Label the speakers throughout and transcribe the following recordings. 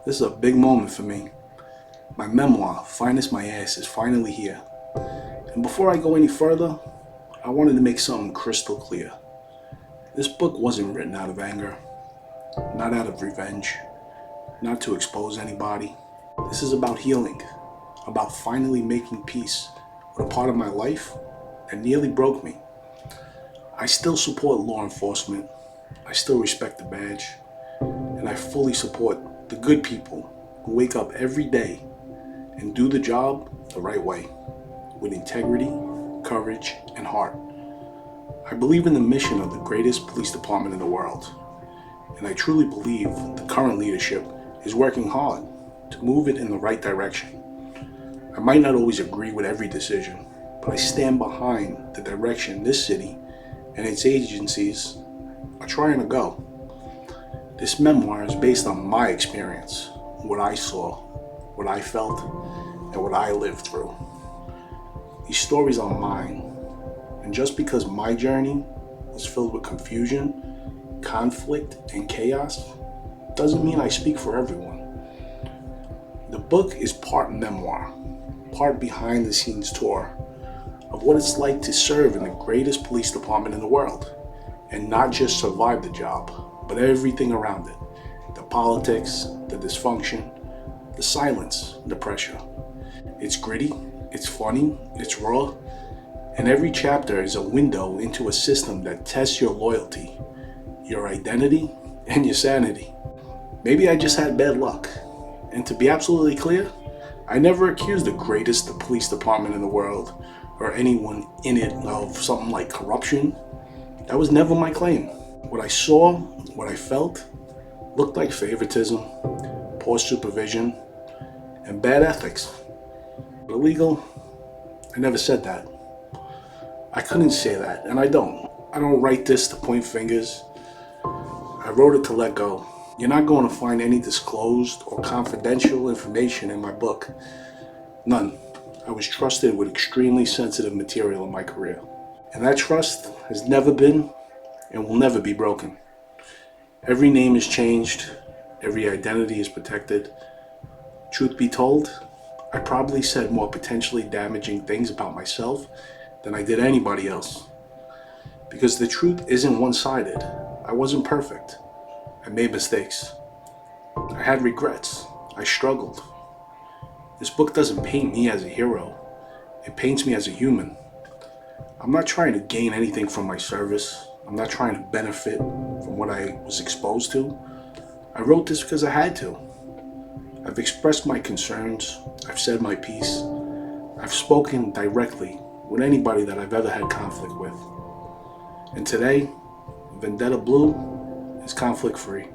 Speaker 1: This is a big moment for me. My memoir, Finest My Ass, is finally here. And before I go any further, I wanted to make something crystal clear. This book wasn't written out of anger, not out of revenge, not to expose anybody. This is about healing, about finally making peace with a part of my life that nearly broke me. I still support law enforcement, I still respect the badge, and I fully support the good people who wake up every day and do the job the right way, with integrity, courage, and heart. I believe in the mission of the greatest police department in the world, and I truly believe the current leadership is working hard to move it in the right direction. I might not always agree with every decision, but I stand behind the direction this city and its agencies are trying to go. This memoir is based on my experience, what I saw, what I felt, and what I lived through. These stories are mine, and just because my journey was filled with confusion, conflict, and chaos, doesn't mean I speak for everyone. The book is part memoir, part behind the scenes tour of what it's like to serve in the greatest police department in the world, and not just survive the job, but everything around it. The politics, the dysfunction, the silence, the pressure. It's gritty, it's funny, it's raw, and every chapter is a window into a system that tests your loyalty, your identity, and your sanity. Maybe I just had bad luck. And to be absolutely clear, I never accused the greatest police department in the world or anyone in it of something like corruption. That was never my claim. What I saw, what I felt, looked like favoritism, poor supervision, and bad ethics. But illegal, I never said that. I couldn't say that, and I don't. I don't write this to point fingers. I wrote it to let go. You're not going to find any disclosed or confidential information in my book. None. I was trusted with extremely sensitive material in my career. And that trust has never been and will never be broken. Every name is changed. Every identity is protected. Truth be told, I probably said more potentially damaging things about myself than I did anybody else. Because the truth isn't one-sided. I wasn't perfect. I made mistakes. I had regrets. I struggled. This book doesn't paint me as a hero. It paints me as a human. I'm not trying to gain anything from my service. I'm not trying to benefit from what I was exposed to. I wrote this because I had to. I've expressed my concerns. I've said my piece. I've spoken directly with anybody that I've ever had conflict with. And today, Vendetta Blue is conflict-free.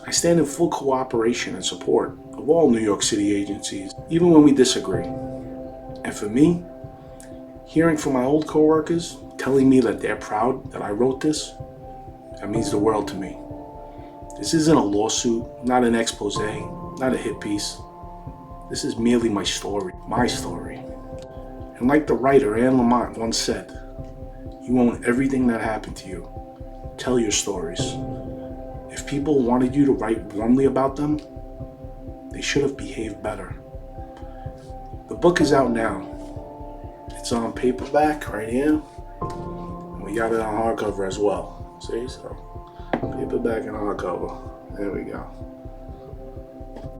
Speaker 1: I stand in full cooperation and support of all New York City agencies, even when we disagree. And for me, hearing from my old coworkers telling me that they're proud that I wrote this, that means the world to me. This isn't a lawsuit, not an expose, not a hit piece. This is merely my story, my story. And like the writer Anne Lamott once said, you own everything that happened to you. Tell your stories. If people wanted you to write warmly about them, they should have behaved better. The book is out now. It's on paperback right here. And we got it on hardcover as well. See, so paperback and hardcover. There we go.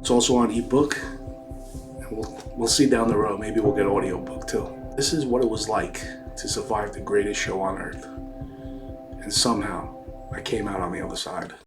Speaker 1: It's also on ebook. And we'll see down the road. Maybe we'll get audiobook too. This is what it was like to survive the greatest show on earth. And somehow, I came out on the other side.